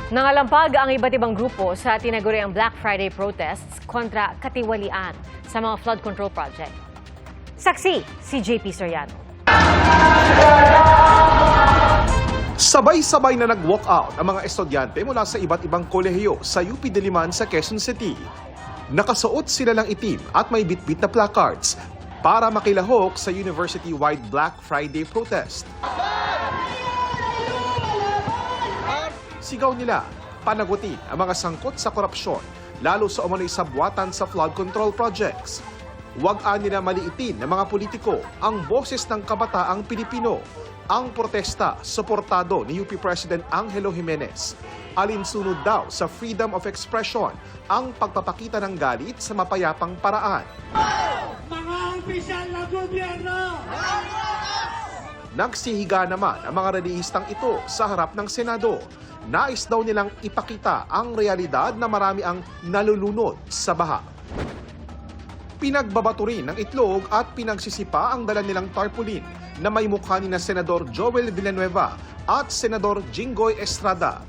Nangalampag ang iba't ibang grupo sa tinaguriang Black Friday protests kontra katiwalian sa mga flood control project. Saksi si JP Soriano. Sabay-sabay na nag-walkout ang mga estudyante mula sa iba't ibang kolehiyo sa UP Diliman sa Quezon City. Nakasuot sila ng itim at may bitbit na placards para makilahok sa university-wide Black Friday protest. Sigaw nila, panagutin ang mga sangkot sa korupsyon, lalo sa umano'y sabwatan sa flood control projects. Huwag-an nila maliitin ng mga politiko ang boses ng kabataang Pilipino. Ang protesta, suportado ni UP President Angelo Jimenez. Alinsunod daw sa freedom of expression ang pagpapakita ng galit sa mapayapang paraan. Mga opisyal na gobyerno! Nagsihiga naman ang mga relihistang ito sa harap ng Senado. Nais daw nilang ipakita ang realidad na marami ang nalulunod sa baha. Pinagbabato rin ng itlog at pinagsisipa ang dala nilang tarpaulin na may mukha ni na Senador Joel Villanueva at Senador Jinggoy Estrada.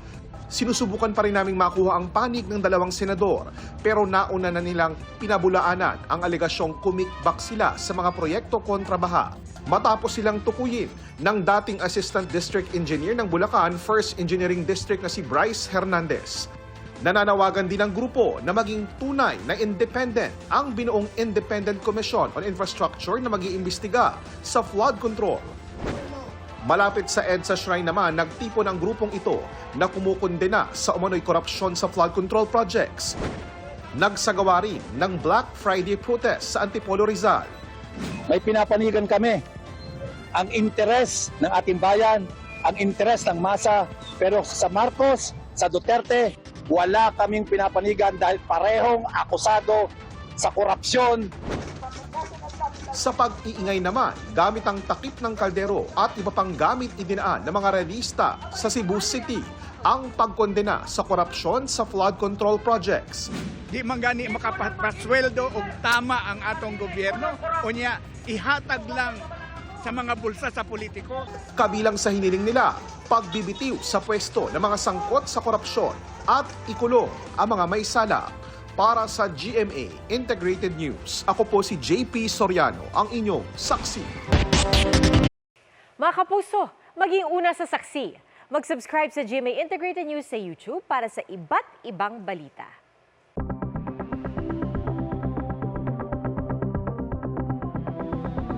Sinusubukan pa rin naming makuha ang panig ng dalawang senador pero nauna na nilang pinabulaanan ang alegasyong kumikbak sila sa mga proyekto kontra baha. Matapos silang tukuyin ng dating Assistant District Engineer ng Bulacan First Engineering District na si Bryce Hernandez. Nananawagan din ang grupo na maging tunay na independent ang binuong Independent Commission on Infrastructure na mag-iimbestiga sa flood control. Malapit sa EDSA Shrine naman, nagtipon ang grupong ito na kumukondena sa umano'y korupsyon sa flood control projects. Nagsagawa rin ng Black Friday protest sa Antipolo, Rizal. May pinapanigan kami ang interes ng ating bayan, ang interes ng masa, pero sa Marcos, sa Duterte, wala kaming pinapanigan dahil parehong akusado sa korupsyon. Sa pag-iingay naman, gamit ang takip ng kaldero at iba pang gamit idinaan ng mga realista sa Cebu City ang pagkondena sa korupsyon sa flood control projects. Di man gani makapasweldo og tama ang atong gobyerno o niya ihatag lang sa mga bulsa sa politiko. Kabilang sa hiniling nila, pagbibitiw sa pwesto ng mga sangkot sa korupsyon at ikulong ang mga may sala. Para sa GMA Integrated News, ako po si JP Soriano, ang inyong saksi. Mga kapuso, maging una sa saksi. Mag-subscribe sa GMA Integrated News sa YouTube para sa iba't ibang balita.